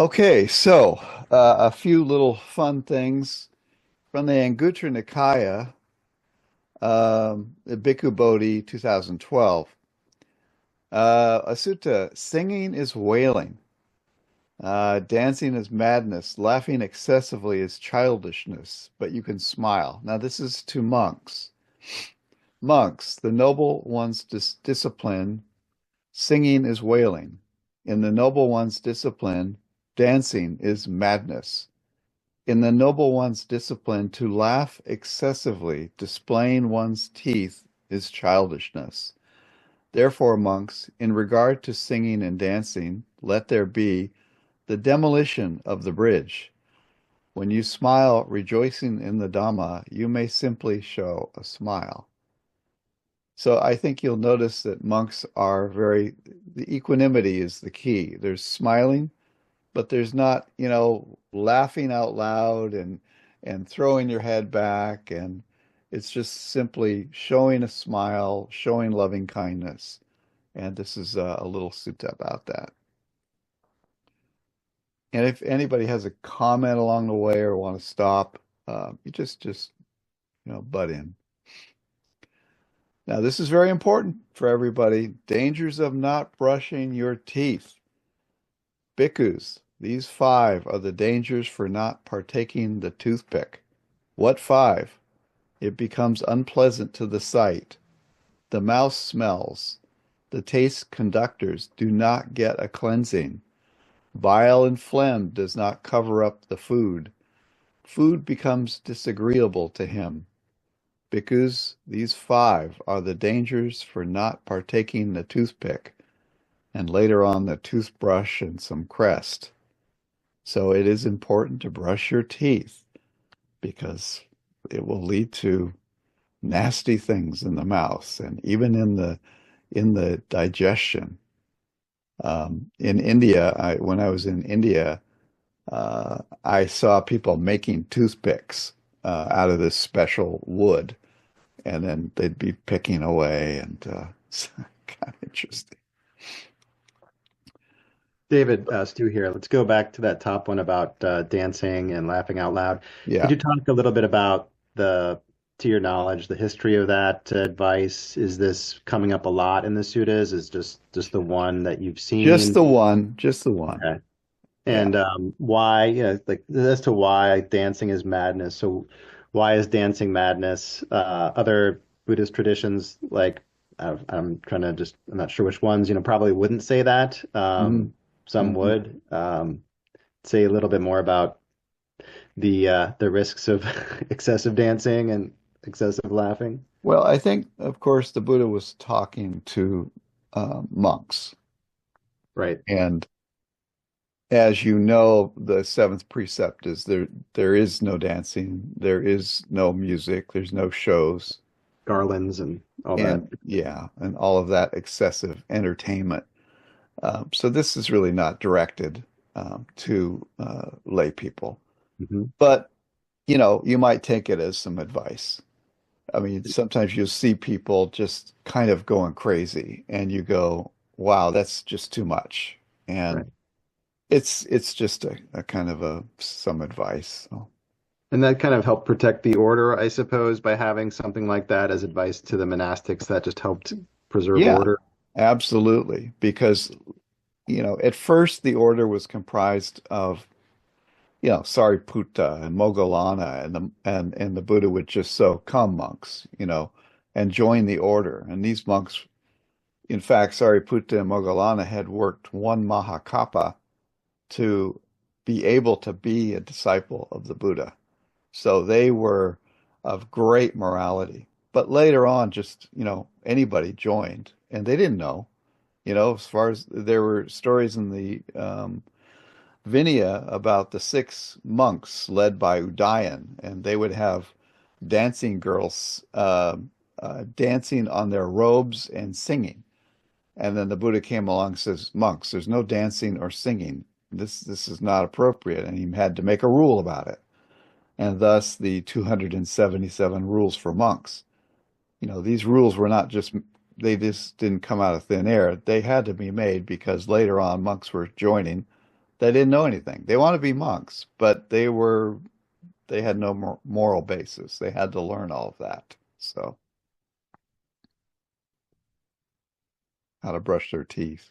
Okay, so a few little fun things from the Anguttara Nikaya, the Bhikkhu Bodhi 2012. A sutta, singing is wailing, dancing is madness, laughing excessively is childishness, but you can smile. Now, this is to monks. Monks, the noble one's discipline, singing is wailing. In the noble one's discipline, dancing is madness. In the noble one's discipline, to laugh excessively, displaying one's teeth, is childishness. Therefore, monks, in regard to singing and dancing, let there be the demolition of the bridge. When you smile, rejoicing in the Dhamma, you may simply show a smile. So I think you'll notice that monks are the equanimity is the key. There's smiling, but there's not, laughing out loud and throwing your head back, and it's just simply showing a smile, showing loving kindness. And this is a little sutta about that. And if anybody has a comment along the way or want to stop, you just butt in. Now, this is very important for everybody. Dangers of not brushing your teeth. Bhikkhus, these 5 are the dangers for not partaking the toothpick. What 5? It becomes unpleasant to the sight. The mouth smells. The taste conductors do not get a cleansing. Bile and phlegm does not cover up the food. Food becomes disagreeable to him. Bhikkhus, these 5 are the dangers for not partaking the toothpick, and later on the toothbrush and some crest. So it is important to brush your teeth because it will lead to nasty things in the mouth and even in the digestion. In India, when I was in India, I saw people making toothpicks out of this special wood, and then they'd be picking away, and it's kind of interesting. David, Stu here. Let's go back to that top one about dancing and laughing out loud. Yeah. Could you talk a little bit about to your knowledge, the history of that advice? Is this coming up a lot in the suttas? Is just the one that you've Just seen? the one, just the one. Okay. Yeah. And why, like as to why dancing is madness. So why is dancing madness? Other Buddhist traditions, like I'm trying to I'm not sure which ones, probably wouldn't say that. Mhm. Some Mhm. would. Say a little bit more about the risks of excessive dancing and excessive laughing. Well, I think, of course, the Buddha was talking to monks. Right. And as you know, the seventh precept is there is no dancing, there is no music, there's no shows, Garlands and all that. and yeah, and all of that excessive entertainment. So this is really not directed to lay people. Hmm. But, you might take it as some advice. I mean, sometimes you'll see people just kind of going crazy and you go, wow, that's just too much. Right. And it's just a kind of some advice. So, And that kind of helped protect the order, I suppose, by having something like that as advice to the monastics that just helped preserve yeah, order. absolutely. Because, at first the order was comprised of, Sariputta and Moggallana and the Buddha would just so come monks, and join the order. And these monks, in fact, Sariputta and Moggallana had worked one Mahakapa to be able to be a disciple of the Buddha. So they were of great morality. But later on, just, anybody joined and they didn't know, as far as there were stories in the Vinaya about the 6 monks led by Udayan, and they would have dancing girls dancing on their robes and singing. And then the Buddha came along and says, monks, there's no dancing or singing. This is not appropriate. And he had to make a rule about it. And thus the 277 rules for monks. These rules were not they just didn't come out of thin air. They had to be made because later on monks were joining They didn't know anything. They want to be monks, but they had no moral basis. They had to learn all of that. So, how to brush their teeth.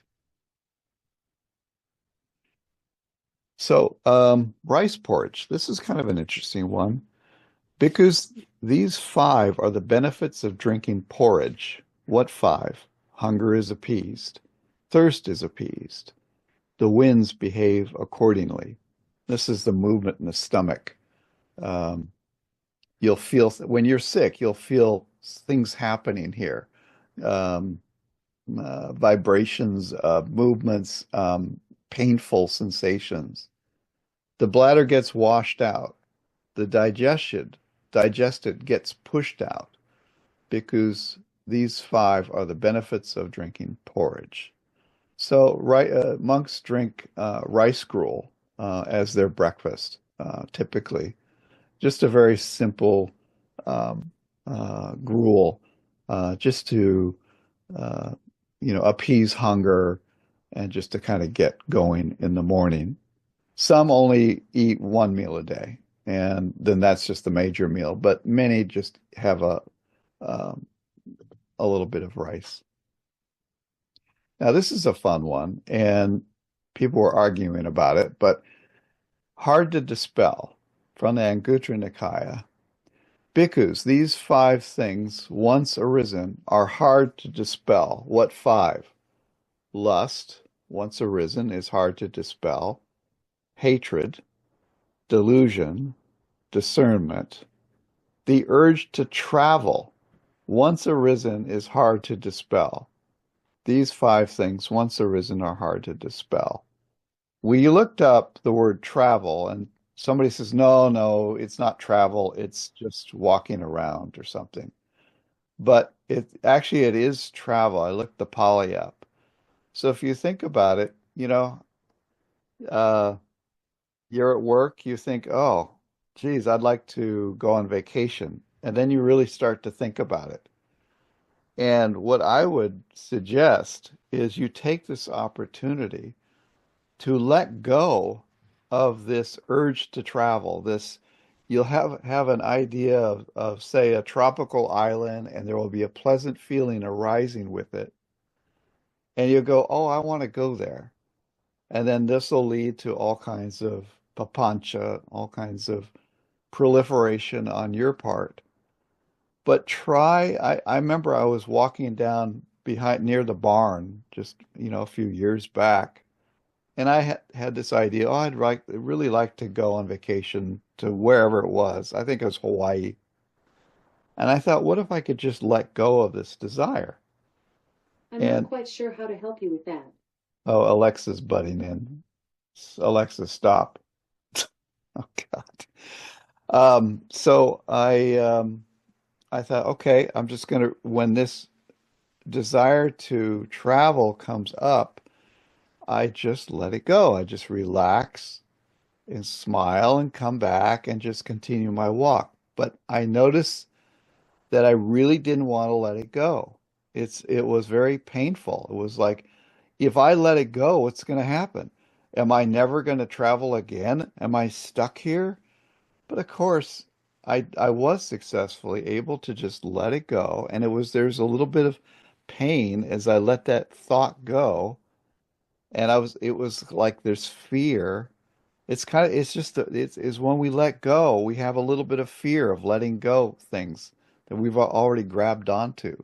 So, rice porridge. This is kind of an interesting one because these five are the benefits of drinking porridge. What five? Hunger is appeased. Thirst is appeased. The winds behave accordingly. This is the movement in the stomach. Um, you'll feel when you're sick, you'll feel things happening here. Um, Vibrations, movements, painful sensations. The bladder gets washed out. The digested gets pushed out because these five are the benefits of drinking porridge. So, monks drink rice gruel as their breakfast, typically. Just a very simple um, gruel, just to uh, appease hunger and just to kind of get going in the morning. Some only eat one meal a day, and then that's just the major meal. But many just have um, a little bit of rice. Now, this is a fun one, and people were arguing about it, but hard to dispel from the Anguttara Nikaya. Bhikkhus, these five things, once arisen, are hard to dispel. What five? Lust, once arisen, is hard to dispel. Hatred, delusion, discernment. The urge to travel, once arisen, is hard to dispel. These five things, once arisen, are hard to dispel. We looked up the word travel, and somebody says, no, no, it's not travel, it's just walking around or something. But it is travel. I looked the Pali up. So if you think about it, uh, you're at work, you think, oh, geez, I'd like to go on vacation. And then you really start to think about it. And what I would suggest is you take this opportunity to let go of this urge to travel. You'll have an idea of say a tropical island, and there will be a pleasant feeling arising with it. And you'll go, oh, I want to go there. And then this will lead to all kinds of papancha, all kinds of proliferation on your part. But I remember I was walking down behind near the barn just, a few years back, and I had this idea, oh, really like to go on vacation to wherever it was. I think it was Hawaii. And I thought, what if I could just let go of this desire? I'm not And quite sure how to help you with that. oh, Alexa's butting in. Alexa, stop. Oh God. So I thought, okay, I'm just gonna when this desire to travel comes up, I just let it go. I just relax and smile and come back and just continue my walk. But I noticed that I really didn't want to let it go. It was very painful. It was like, if I let it go, what's going to happen? Am I never going to travel again? Am I stuck here? But of course, I was successfully able to just let it go, and there's a little bit of pain as I let that thought go, and it was like there's fear. It's just it's when we let go, we have a little bit of fear of letting go things that we've already grabbed onto.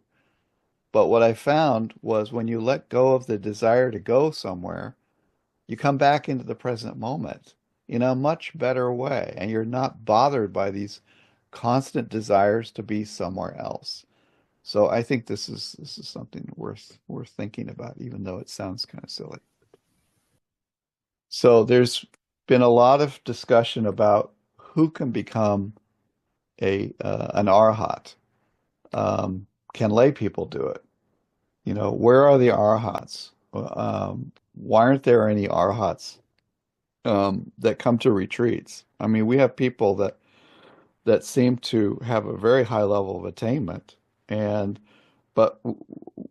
But what I found was when you let go of the desire to go somewhere, you come back into the present moment in a much better way, and you're not bothered by these constant desires to be somewhere else. So I think this is something worth thinking about, even though it sounds kind of silly. So there's been a lot of discussion about who can become a an arhat. Can lay people do it? Where are the arhats? Why aren't there any arhats that come to retreats? I mean, we have people that seem to have a very high level of attainment, and but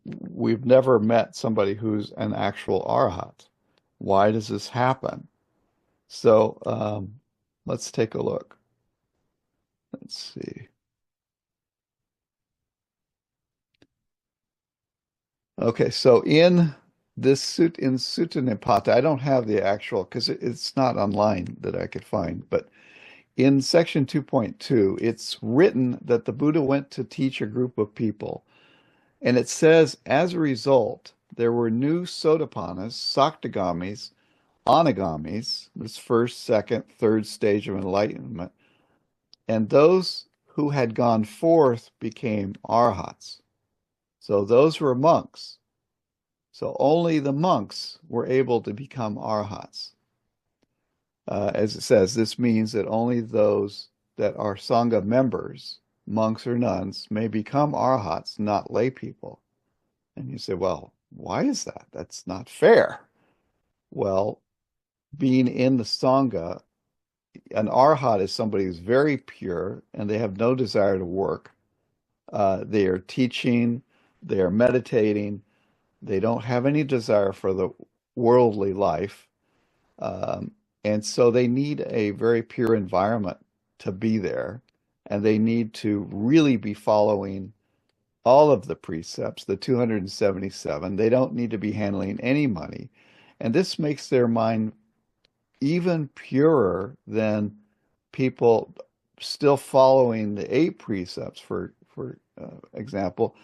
we've never met somebody who's an actual arhat. Why does this happen? So let's take a look. Let's see. Okay, so in this suit in Sutta Nipata, I don't have the actual because it's not online that I could find, but in section 2.2, it's written that the Buddha went to teach a group of people, and it says, as a result, there were new Sotapannas, Saktagamis, Anagamis, this first, second, third stage of enlightenment, and those who had gone forth became arhats. So those were monks. So only the monks were able to become arhats. As it says, this means that only those that are Sangha members, monks or nuns, may become arhats, not lay people. And you say, well, why is that? That's not fair. Well, being in the Sangha, an arhat is somebody who's very pure and they have no desire to work. They are teaching, they are meditating, they don't have any desire for the worldly life. And so they need a very pure environment to be there. And they need to really be following all of the precepts, the 277. They don't need to be handling any money. And this makes their mind even purer than people still following the eight precepts, for example.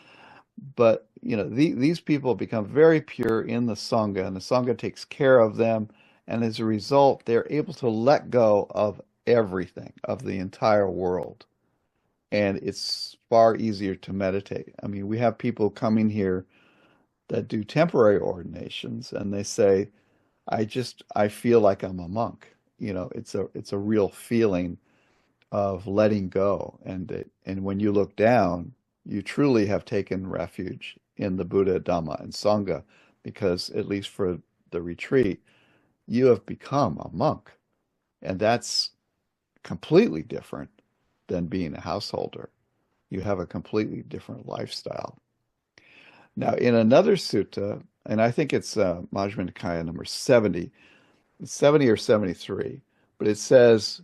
But these people become very pure in the Sangha, and the Sangha takes care of them. And as a result, they're able to let go of everything, of the entire world. And it's far easier to meditate. I mean, we have people coming here that do temporary ordinations, and they say, I feel like I'm a monk. It's a real feeling of letting go. And when you look down, you truly have taken refuge in the Buddha, Dhamma, and Sangha, because at least for the retreat, you have become a monk. And that's completely different than being a householder. You have a completely different lifestyle. Now, in another sutta, and I think it's Majjhima Nikaya number 70, 70 or 73, but it says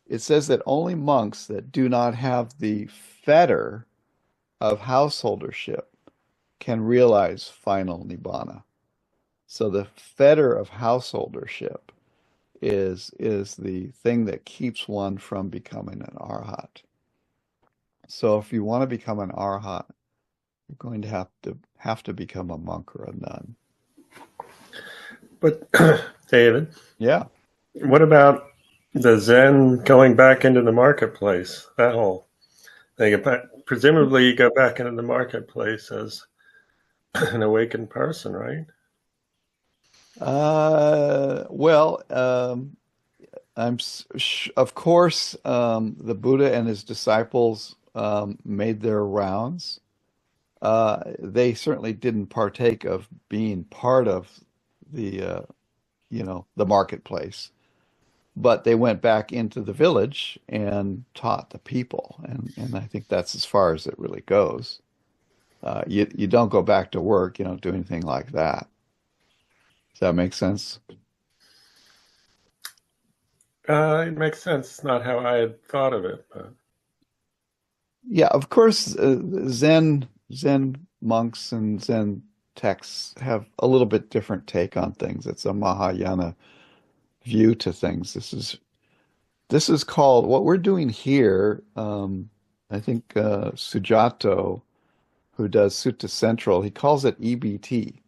that only monks that do not have the fetter of householdership can realize final nibbana. So the fetter of householdership is the thing that keeps one from becoming an arhat. So if you want to become an arhat, you're going to have to become a monk or a nun. But David, Yeah. what about the Zen going back into the marketplace? That whole thing. Presumably, you go back into the marketplace as an awakened person, right? Well, of course, the Buddha and his disciples made their rounds. They certainly didn't partake of being part of the the marketplace, but they went back into the village and taught the people, and I think that's as far as it really goes. You don't go back to work, you don't do anything like that. Does that make sense? It makes sense. It's not how I had thought of it, but Yeah, of course, Zen monks and Zen texts have a little bit different take on things. It's a Mahayana view to things. This is called what we're doing here. I think Sujato, who does Sutta Central, he calls it EBT.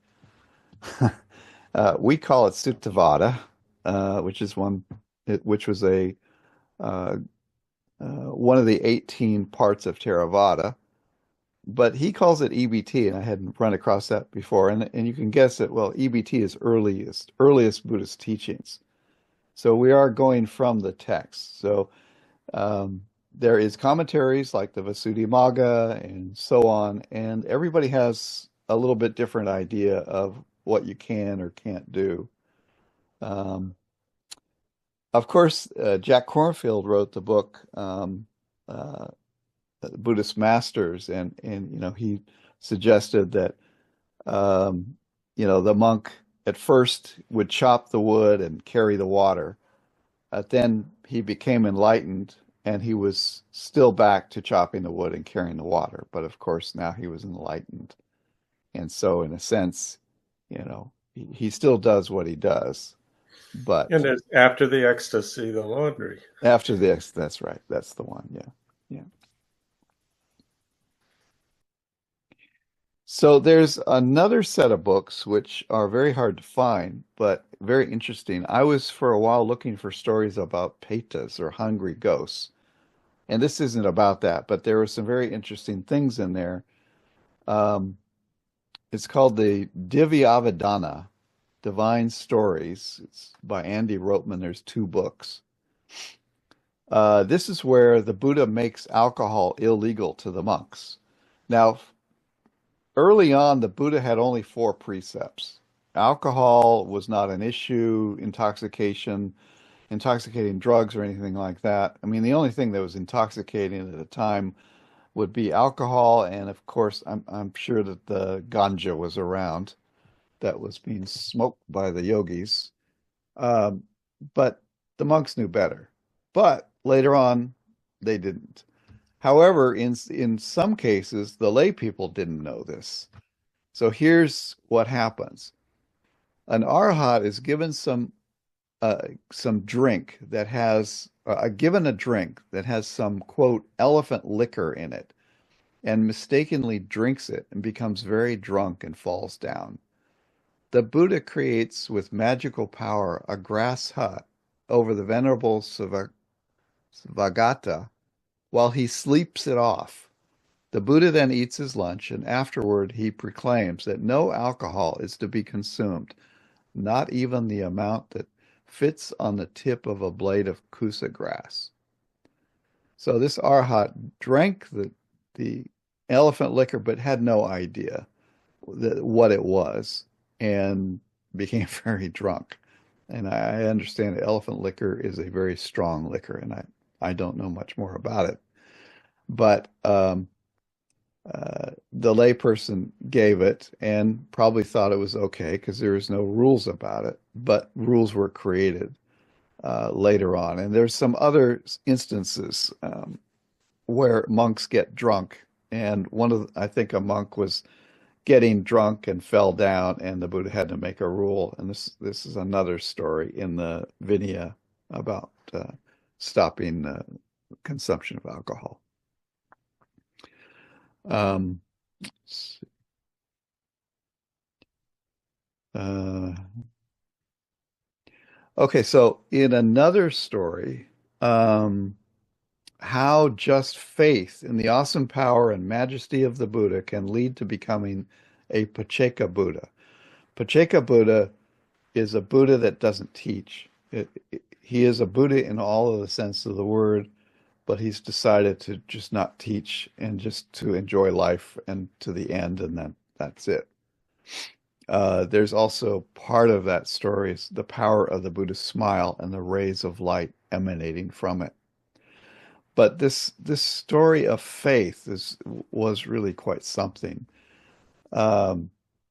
We call it Suttavada, which was a one of the 18 parts of Theravada. But he calls it EBT, and I hadn't run across that before. And you can guess that, well, EBT is earliest Buddhist teachings. So we are going from the text. So there is commentaries like the Visuddhimagga and so on, and everybody has a little bit different idea of what you can or can't do. Of course, Jack Kornfield wrote the book uh, Buddhist Masters, and he suggested that the monk at first would chop the wood and carry the water, then he became enlightened, and he was still back to chopping the wood and carrying the water. But of course, now he was enlightened. And so, in a sense, he still does what he does. But And it's after the ecstasy, the laundry. after this, that's right. That's the one. Yeah. Yeah. So there's another set of books which are very hard to find, but very interesting. I was for a while looking for stories about petas or hungry ghosts. And this isn't about that, but there were some very interesting things in there. Um, it's called the Divyavadana, Divine Stories. It's by Andy Ropeman. There's 2 books. This is where the Buddha makes alcohol illegal to the monks. Now, early on, the Buddha had only 4 precepts. Alcohol was not an issue, intoxicating drugs or anything like that. I mean, the only thing that was intoxicating at the time would be alcohol, and of course, I'm sure that the ganja was around that was being smoked by the yogis. Um, but the monks knew better. But later on, they didn't. However, in some cases, the lay people didn't know this. So here's what happens: an arhat is given some drink that has given a drink that has some quote elephant liquor in it, and mistakenly drinks it and becomes very drunk and falls down. The Buddha creates with magical power a grass hut over the Venerable Svagata while he sleeps it off. The Buddha then eats his lunch, and afterward he proclaims that no alcohol is to be consumed, not even the amount that fits on the tip of a blade of kusa grass. So this arhat drank the elephant liquor, but had no idea what it was, and became very drunk. And I understand that elephant liquor is a very strong liquor, and I don't know much more about it. But the layperson gave it and probably thought it was okay because there was no rules about it, but rules were created later on. And there's some other instances where monks get drunk, and I think a monk was getting drunk and fell down, and the Buddha had to make a rule. And this is another story in the Vinaya about stopping consumption of alcohol. Okay, so in another story, how just faith in the awesome power and majesty of the Buddha can lead to becoming a Pacceka Buddha. Pacceka Buddha is a Buddha that doesn't teach. He is a Buddha in all of the sense of the word, but he's decided to just not teach and just to enjoy life and to the end, and then that's it. There's also part of that story is the power of the Buddha's smile and the rays of light emanating from it. But this story of faith was really quite something,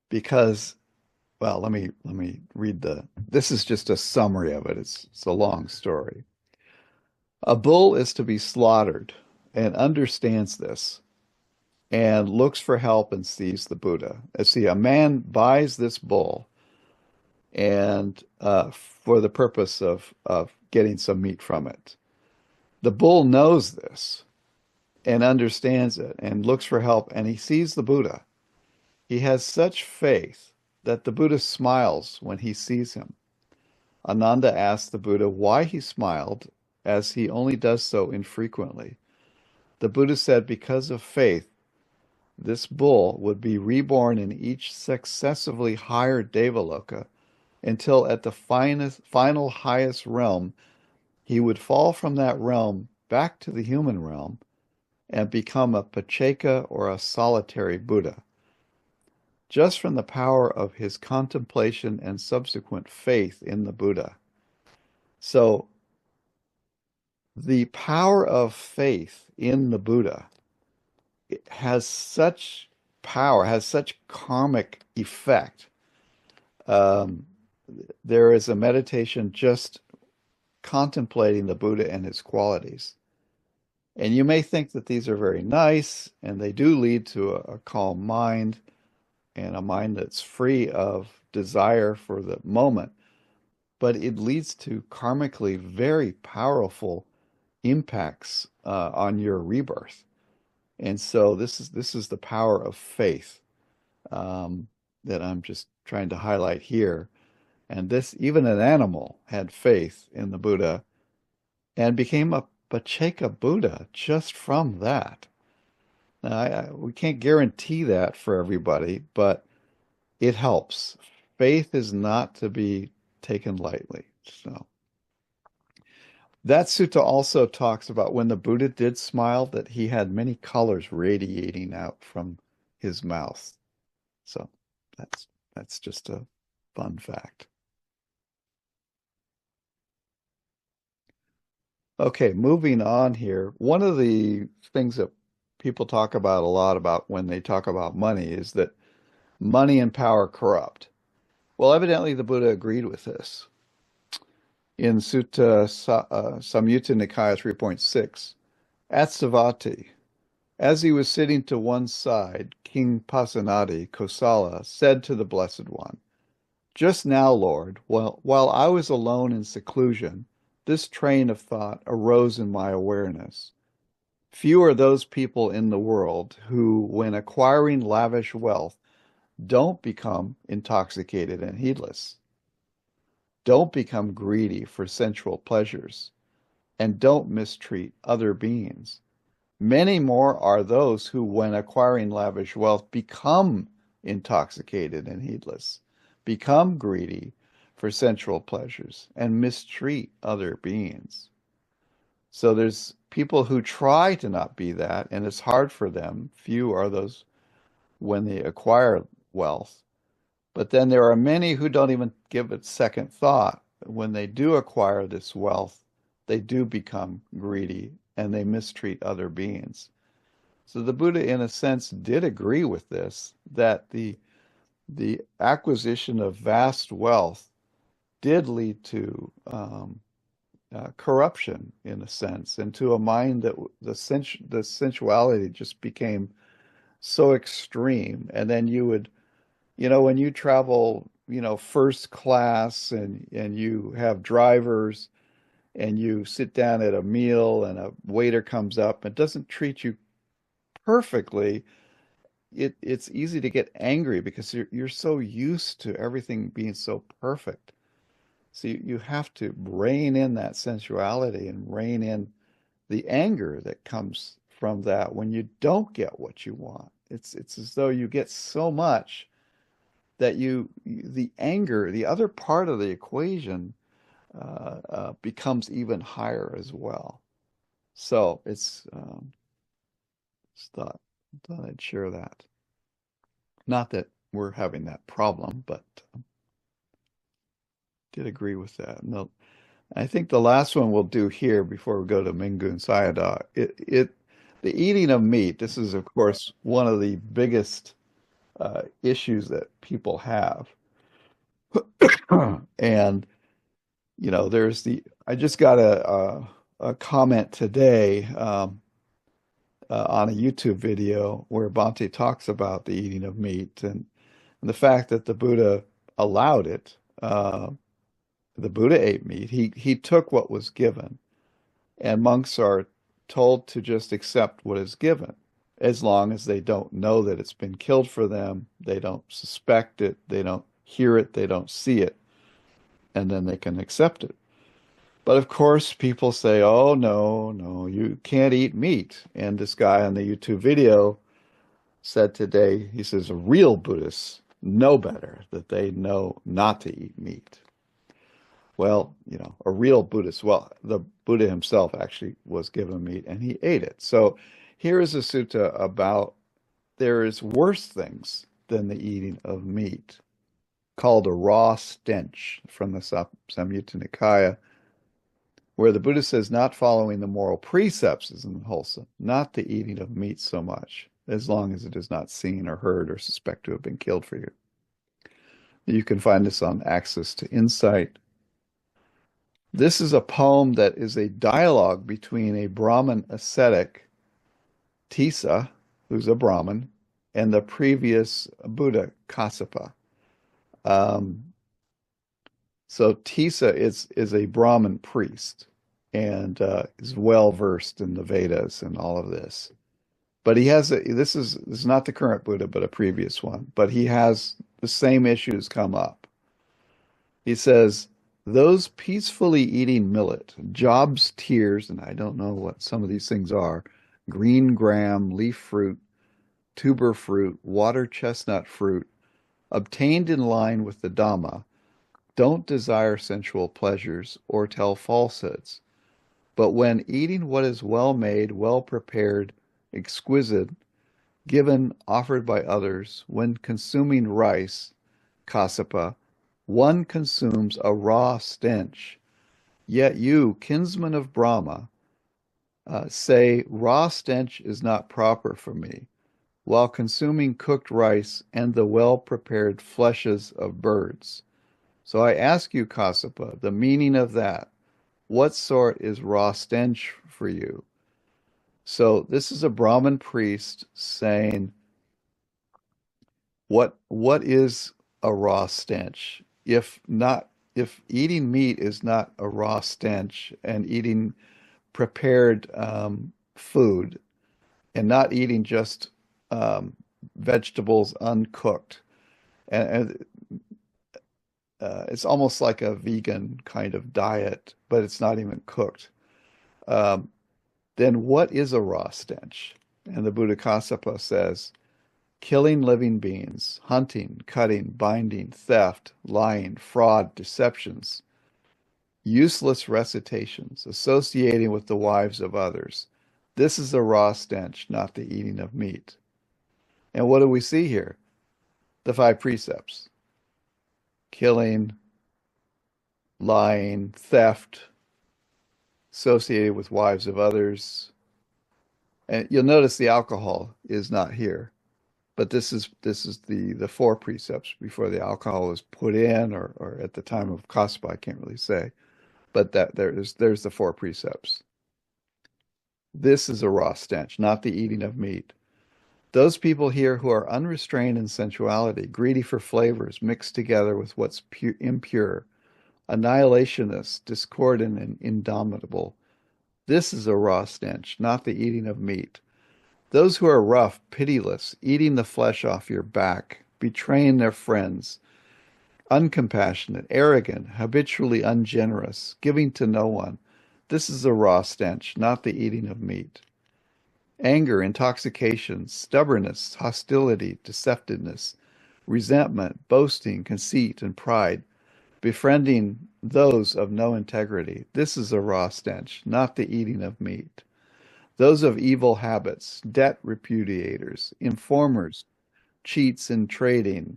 because, well, let me read this is just a summary of it. It's a long story. A bull is to be slaughtered and understands this and looks for help and sees the Buddha. See, a man buys this bull and for the purpose of getting some meat from it. The bull knows this and understands it and looks for help, and he sees the Buddha. He has such faith that the Buddha smiles when he sees him. Ananda asked the Buddha why he smiled, as he only does so infrequently. The Buddha said because of faith, this bull would be reborn in each successively higher Devaloka until at the final highest realm, he would fall from that realm back to the human realm and become a Pacceka or a solitary Buddha, just from the power of his contemplation and subsequent faith in the Buddha. So the power of faith in the Buddha has such power, has such karmic effect. There is a meditation just contemplating the Buddha and his qualities. And you may think that these are very nice, and they do lead to a calm mind and a mind that's free of desire for the moment, but it leads to karmically very powerful impacts on your rebirth. And so this is the power of faith that I'm just trying to highlight here. And this, even an animal had faith in the Buddha and became a Pacceka Buddha just from that. Now, we can't guarantee that for everybody, but it helps. Faith is not to be taken lightly. So that sutta also talks about when the Buddha did smile, that he had many colors radiating out from his mouth. So that's just a fun fact. Okay, moving on here. One of the things that people talk about a lot about when they talk about money is that money and power corrupt. Well, evidently the Buddha agreed with this. In Sutta Samyutta Nikaya 3.6, at Savatthi, as he was sitting to one side, King Pasenadi, Kosala, said to the Blessed One, "Just now, Lord, while I was alone in seclusion, this train of thought arose in my awareness. Few are those people in the world who, when acquiring lavish wealth, don't become intoxicated and heedless, don't become greedy for sensual pleasures, and don't mistreat other beings. Many more are those who, when acquiring lavish wealth, become intoxicated and heedless, become greedy for sensual pleasures, and mistreat other beings." So there's people who try to not be that, and it's hard for them. Few are those when they acquire wealth. But then there are many who don't even give it second thought. When they do acquire this wealth, they do become greedy and they mistreat other beings. So the Buddha, in a sense, did agree with this, that the acquisition of vast wealth did lead to corruption, in a sense, and to a mind that the sensuality just became so extreme. And then you would, when you travel, first class and you have drivers and you sit down at a meal and a waiter comes up and doesn't treat you perfectly, it's easy to get angry because you're so used to everything being so perfect. So you have to rein in that sensuality and rein in the anger that comes from that when you don't get what you want. It's as though you get so much that the anger, the other part of the equation, becomes even higher as well. So thought I'd share that. Not that we're having that problem, but did agree with that. No, I think the last one we'll do here before we go to Mingun Sayadaw, the eating of meat. This is, of course, one of the biggest issues that people have. And, I just got a comment today on a YouTube video where Bhante talks about the eating of meat and the fact that the Buddha allowed it. The Buddha ate meat. He took what was given, and monks are told to just accept what is given, as long as they don't know that it's been killed for them, they don't suspect it, they don't hear it, they don't see it, and then they can accept it. But of course, people say, "Oh, no, you can't eat meat." And this guy on the YouTube video said today, he says, real Buddhists know better, that they know not to eat meat. Well, a real Buddhist, the Buddha himself actually was given meat and he ate it. So here is a sutta about there is worse things than the eating of meat, called a raw stench, from the Samyutta Nikaya, where the Buddha says not following the moral precepts is unwholesome, not the eating of meat so much, as long as it is not seen or heard or suspect to have been killed for you. You can find this on Access to Insight. This is a poem that is a dialogue between a Brahmin ascetic, Tissa, who's a Brahmin, and the previous Buddha, Kassapa. So Tissa is a Brahmin priest and is well versed in the Vedas and all of this. But he has this is not the current Buddha, but a previous one. But he has the same issues come up. He says, those peacefully eating millet, Job's tears, and I don't know what some of these things are, green gram, leaf fruit, tuber fruit, water chestnut fruit, obtained in line with the Dhamma, don't desire sensual pleasures or tell falsehoods. But when eating what is well made, well prepared, exquisite, given, offered by others, when consuming rice, Kassapa, one consumes a raw stench. Yet you, kinsman of Brahma, say raw stench is not proper for me, while consuming cooked rice and the well-prepared fleshes of birds. So I ask you, Kassapa, the meaning of that. What sort is raw stench for you? So this is a Brahmin priest saying, what is a raw stench? If eating meat is not a raw stench, and eating prepared food, and not eating just vegetables uncooked, and it's almost like a vegan kind of diet, but it's not even cooked. Then what is a raw stench? And the Buddha Kassapa says, killing living beings, hunting, cutting, binding, theft, lying, fraud, deceptions, useless recitations, associating with the wives of others. This is a raw stench, not the eating of meat. And what do we see here? The 5 precepts. Killing, lying, theft, associated with wives of others. And you'll notice the alcohol is not here. But this is the 4 precepts before the alcohol was put in, or at the time of Kassapa, I can't really say. But that there's the 4 precepts. This is a raw stench, not the eating of meat. Those people here who are unrestrained in sensuality, greedy for flavors mixed together with what's impure, annihilationists, discordant and indomitable. This is a raw stench, not the eating of meat. Those who are rough, pitiless, eating the flesh off your back, betraying their friends, uncompassionate, arrogant, habitually ungenerous, giving to no one. This is a raw stench, not the eating of meat. Anger, intoxication, stubbornness, hostility, deceptiveness, resentment, boasting, conceit, and pride, befriending those of no integrity. This is a raw stench, not the eating of meat. Those of evil habits, debt repudiators, informers, cheats in trading,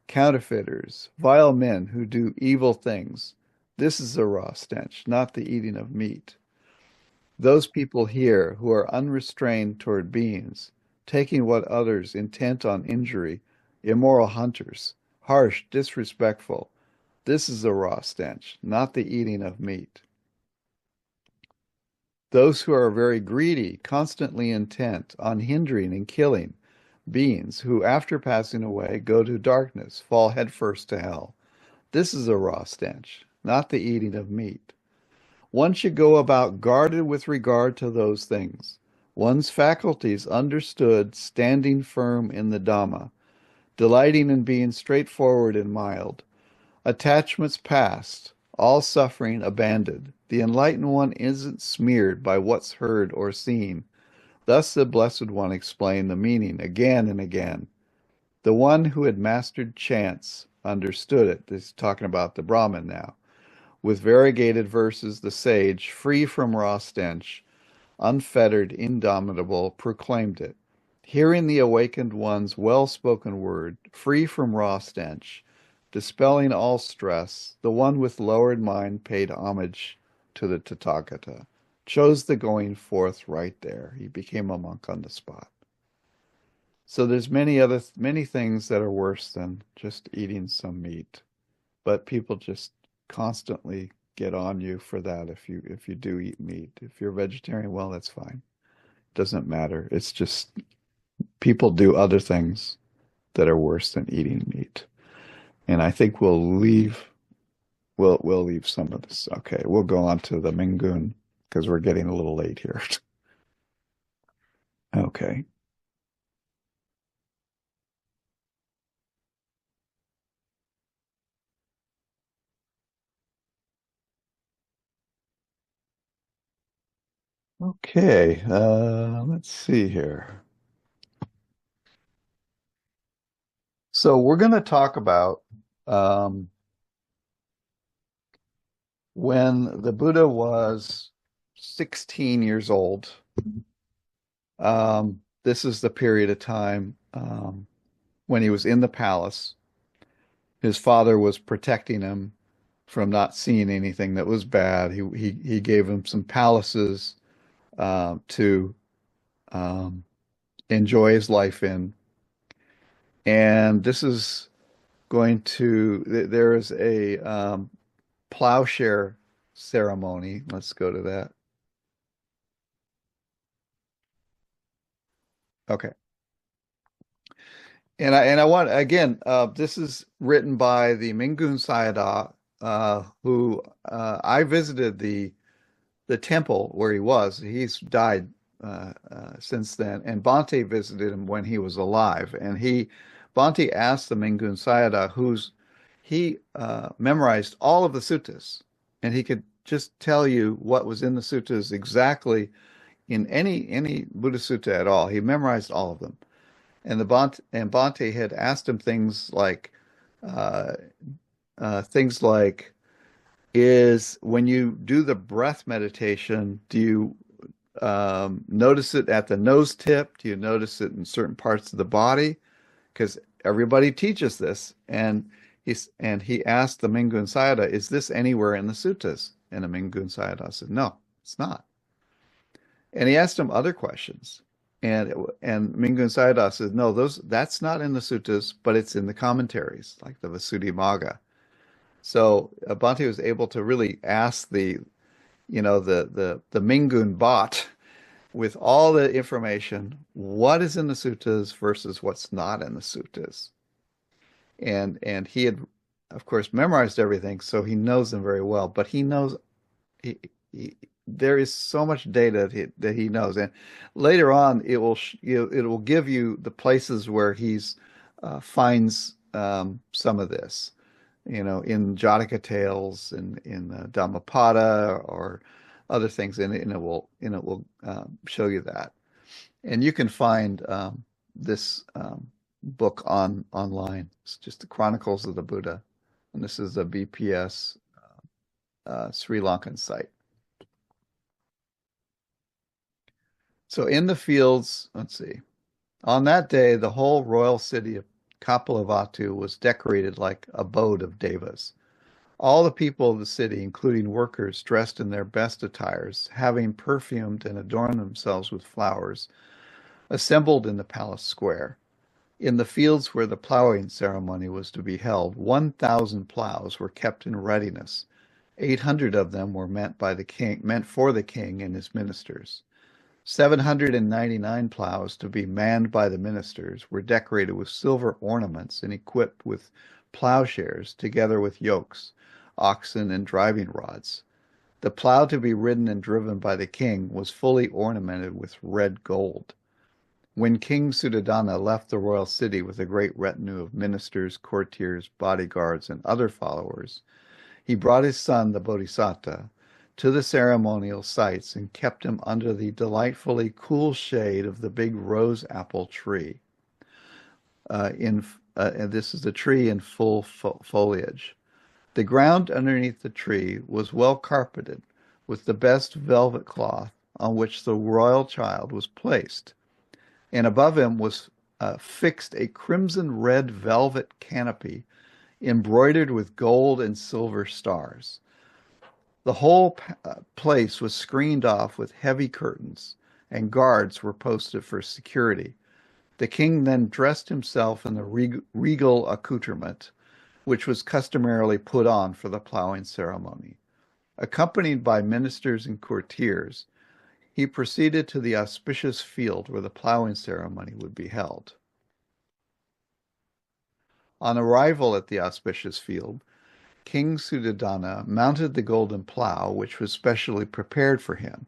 counterfeiters, vile men who do evil things. This is a raw stench, not the eating of meat. Those people here who are unrestrained toward beings, taking what others intent on injury, immoral hunters, harsh, disrespectful. This is a raw stench, not the eating of meat. Those who are very greedy, constantly intent on hindering and killing beings who, after passing away, go to darkness, fall headfirst to hell. This is a raw stench, not the eating of meat. One should go about guarded with regard to those things. One's faculties understood, standing firm in the Dhamma, delighting in being straightforward and mild. Attachments past, all suffering abandoned. The enlightened one isn't smeared by what's heard or seen. Thus the Blessed One explained the meaning again and again. The one who had mastered chants understood it. This is talking about the Brahmin now. With variegated verses, the sage, free from raw stench, unfettered, indomitable, proclaimed it. Hearing the awakened one's well-spoken word, free from raw stench, dispelling all stress, the one with lowered mind paid homage to the Tathagata, chose the going forth right there. He became a monk on the spot. So there's many things that are worse than just eating some meat, but people just constantly get on you for that if you do eat meat. If you're a vegetarian, well, that's fine. Doesn't matter. It's just people do other things that are worse than eating meat. And I think we'll leave some of this. Okay, we'll go on to the Mingun because we're getting a little late here. Okay. Okay, let's see here. So we're going to talk about when the Buddha was 16 years old. This is the period of time when he was in the palace. His father was protecting him from not seeing anything that was bad. He gave him some palaces to enjoy his life in. And this is there is a plowshare ceremony. Let's go to that. Okay. And I want, again, this is written by the Mingun Sayadaw, who I visited the temple where he was. He's died since then, and Bhante visited him when he was alive. And Bhante asked the Mingun Sayadaw, he memorized all of the suttas, and he could just tell you what was in the suttas exactly in any Buddha sutta at all. He memorized all of them. And Bhante had asked him things like, is when you do the breath meditation, do you notice it at the nose tip? Do you notice it in certain parts of the body? Because everybody teaches this. And he asked the Mingun Sayadaw, is this anywhere in the suttas? And the Mingun Sayadaw said, no, it's not. And he asked him other questions. And Mingun Sayadaw says, no, that's not in the suttas, but it's in the commentaries, like the Visuddhimagga. So Bhante was able to really ask the Mingun bot with all the information, what is in the suttas versus what's not in the suttas. And he had, of course, memorized everything, so he knows them very well. But he knows there is so much data that he knows, and later on it will give you the places where he's finds some of this, in Jataka tales and in Dhammapada or other things, and it will show you that. And you can find this book online. It's just the Chronicles of the Buddha, and this is a BPS Sri Lankan site. So in the fields, let's see, on that day, the whole royal city of Kapilavatthu was decorated like abode of devas. All the people of the city, including workers dressed in their best attires, having perfumed and adorned themselves with flowers, assembled in the palace square. In the fields where the plowing ceremony was to be held, 1,000 plows were kept in readiness. 800 of them were meant for the king and his ministers. 799 plows to be manned by the ministers were decorated with silver ornaments and equipped with plowshares together with yokes, oxen, and driving rods. The plow to be ridden and driven by the king was fully ornamented with red gold. When King Suddhodana left the royal city with a great retinue of ministers, courtiers, bodyguards, and other followers, he brought his son, the Bodhisatta, to the ceremonial sites and kept him under the delightfully cool shade of the big rose apple tree. And this is the tree in full foliage. The ground underneath the tree was well carpeted with the best velvet cloth on which the royal child was placed. And above him was fixed a crimson red velvet canopy embroidered with gold and silver stars. The whole place was screened off with heavy curtains, and guards were posted for security. The king then dressed himself in the regal accoutrement, which was customarily put on for the plowing ceremony. Accompanied by ministers and courtiers, he proceeded to the auspicious field where the plowing ceremony would be held. On arrival at the auspicious field, King Suddhodana mounted the golden plough, which was specially prepared for him.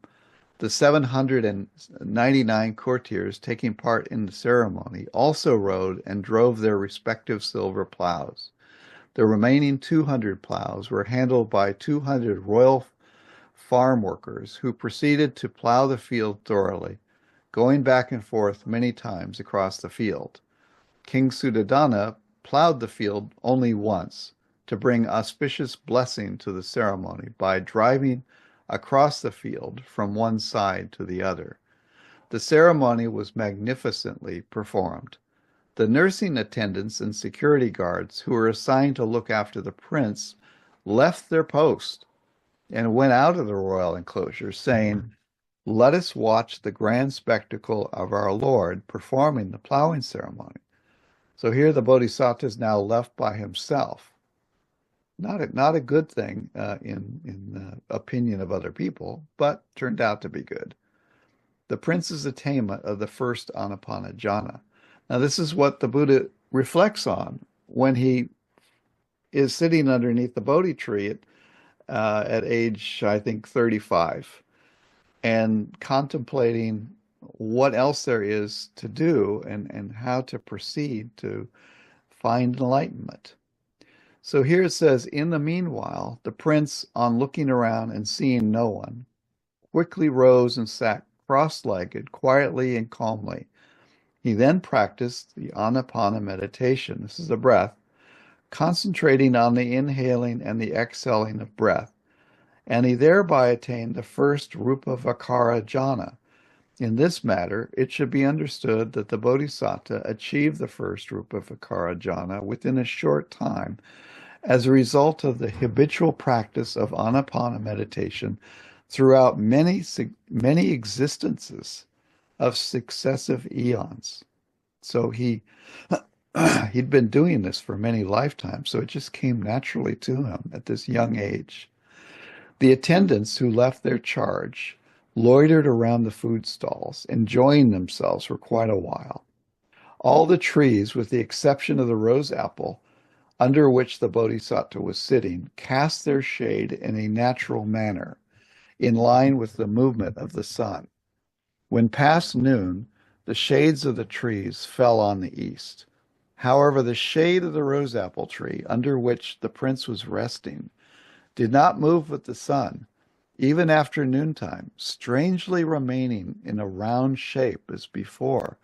The 799 courtiers taking part in the ceremony also rode and drove their respective silver ploughs. The remaining 200 ploughs were handled by 200 royal farm workers who proceeded to plough the field thoroughly, going back and forth many times across the field. King Suddhodana plowed the field only once to bring auspicious blessing to the ceremony by driving across the field from one side to the other. The ceremony was magnificently performed. The nursing attendants and security guards who were assigned to look after the prince left their post and went out of the royal enclosure, saying, "Let us watch the grand spectacle of our Lord performing the plowing ceremony." So here the Bodhisatta is now left by himself. Not a good thing in opinion of other people, but turned out to be good. The prince's attainment of the first Anapana jhana. Now this is what the Buddha reflects on when he is sitting underneath the Bodhi tree at age, I think, 35, and contemplating what else there is to do and how to proceed to find enlightenment. So here it says, in the meanwhile, the prince, on looking around and seeing no one, quickly rose and sat cross-legged, quietly and calmly. He then practiced the Anapana meditation. This is the breath, concentrating on the inhaling and the exhaling of breath. And he thereby attained the first Rupa Vakara jhana. In this matter, it should be understood that the Bodhisatta achieved the first Rupa Vakara jhana within a short time as a result of the habitual practice of Anapana meditation throughout many existences of successive eons. So he'd been doing this for many lifetimes, so it just came naturally to him at this young age. The attendants who left their charge loitered around the food stalls, enjoying themselves for quite a while. All the trees, with the exception of the rose apple, under which the Bodhisatta was sitting, cast their shade in a natural manner, in line with the movement of the sun. When past noon, the shades of the trees fell on the east. However, the shade of the rose apple tree, under which the prince was resting, did not move with the sun, even after noontime, strangely remaining in a round shape as before.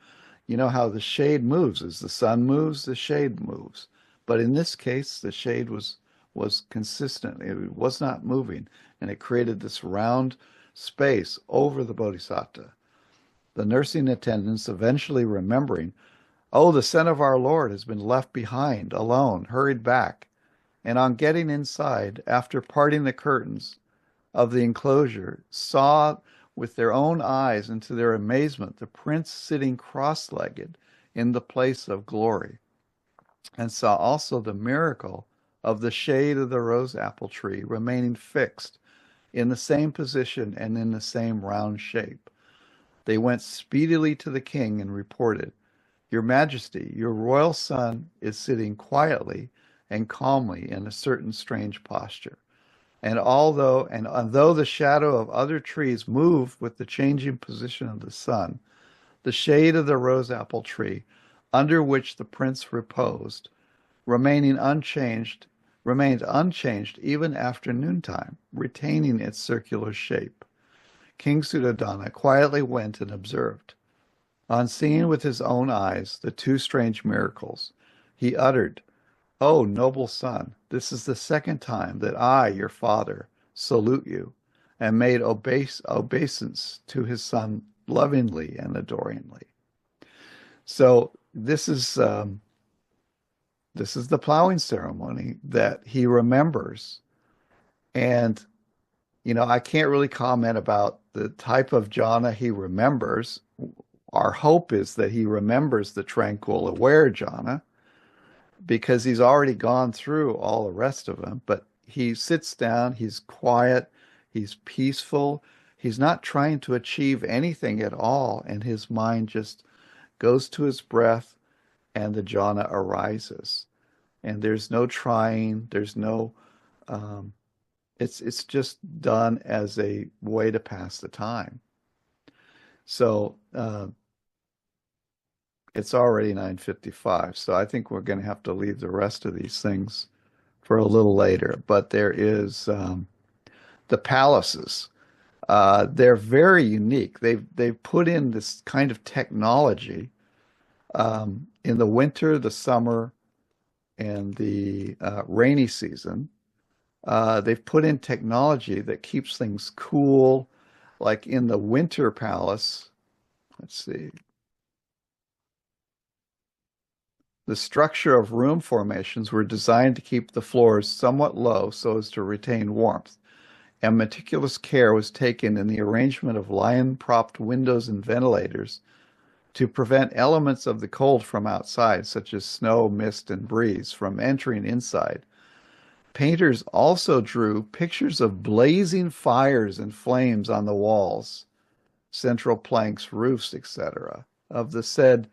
You know how the shade moves. As the sun moves, the shade moves. But in this case, the shade was consistent. It was not moving, and it created this round space over the Bodhisatta. The nursing attendants, eventually remembering, "Oh, the son of our Lord has been left behind, alone," hurried back, and on getting inside, after parting the curtains of the enclosure, saw with their own eyes, and to their amazement, the prince sitting cross-legged in the place of glory, and saw also the miracle of the shade of the rose apple tree remaining fixed in the same position and in the same round shape. They went speedily to the king and reported, "Your Majesty, your royal son is sitting quietly and calmly in a certain strange posture. And though the shadow of other trees moved with the changing position of the sun, the shade of the rose apple tree, under which the prince reposed, remained unchanged even after noontime, retaining its circular shape." King Suddhodana quietly went and observed. On seeing with his own eyes the two strange miracles, he uttered, "O noble son, this is the second time that I, your father, salute you," and made obeisance to his son lovingly and adoringly. So this is the plowing ceremony that he remembers. And, I can't really comment about the type of jhana he remembers. Our hope is that he remembers the tranquil aware jhana, because he's already gone through all the rest of them. But he sits down, he's quiet, He's peaceful. He's not trying to achieve anything at all, and his mind just goes to his breath, and the jhana arises. And there's no trying. There's no. It's just done as a way to pass the time. So it's already 9:55. So I think we're going to have to leave the rest of these things for a little later. But there is the palaces. They're very unique. They've put in this kind of technology in the winter, the summer, and the rainy season. They've put in technology that keeps things cool. Like in the winter palace, let's see. The structure of room formations were designed to keep the floors somewhat low so as to retain warmth, and meticulous care was taken in the arrangement of lion-propped windows and ventilators to prevent elements of the cold from outside, such as snow, mist, and breeze, from entering inside. Painters also drew pictures of blazing fires and flames on the walls, central planks, roofs, etc., of the said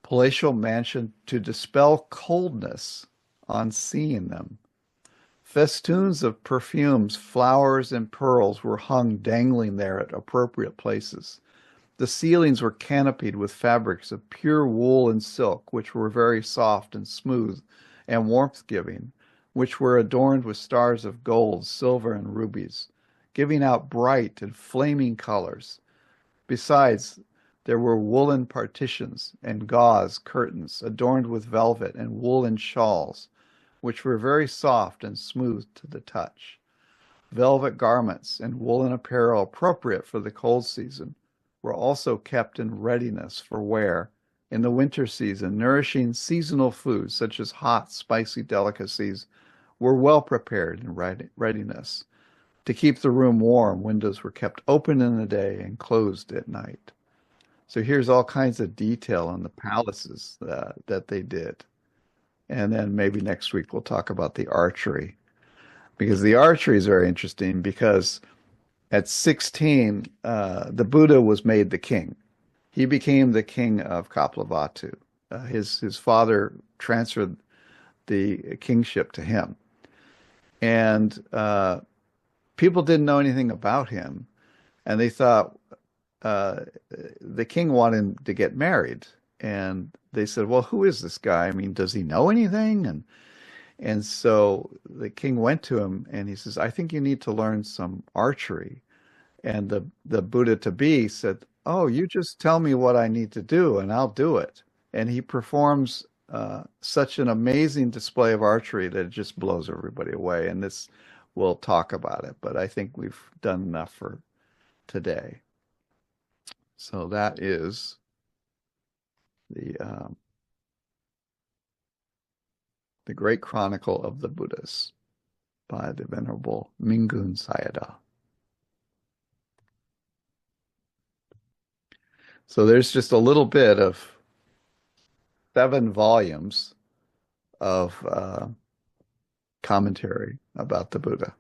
palatial mansion to dispel coldness on seeing them. Festoons of perfumes, flowers, and pearls were hung dangling there at appropriate places. The ceilings were canopied with fabrics of pure wool and silk, which were very soft and smooth and warmth-giving, which were adorned with stars of gold, silver, and rubies, giving out bright and flaming colors. Besides, there were woolen partitions and gauze curtains adorned with velvet and woolen shawls, which were very soft and smooth to the touch. Velvet garments and woolen apparel appropriate for the cold season were also kept in readiness for wear in the winter season. Nourishing seasonal foods such as hot, spicy delicacies were well prepared in readiness. To keep the room warm, windows were kept open in the day and closed at night. So here's all kinds of detail on the palaces that they did. And then maybe next week we'll talk about the archery. Because the archery is very interesting because at 16, the Buddha was made the king. He became the king of Kapilavatthu. His father transferred the kingship to him. And people didn't know anything about him. And they thought the king wanted to get married. And they said, well, who is this guy? I mean, does he know anything? And so the king went to him and he says, I think you need to learn some archery. And the Buddha to be said, oh, you just tell me what I need to do and I'll do it. And he performs such an amazing display of archery that it just blows everybody away. And this, we'll talk about it, but I think we've done enough for today. So that is the Great Chronicle of the Buddhas by the Venerable Mingun Sayadaw. So there's just a little bit of 7 volumes of commentary about the Buddha.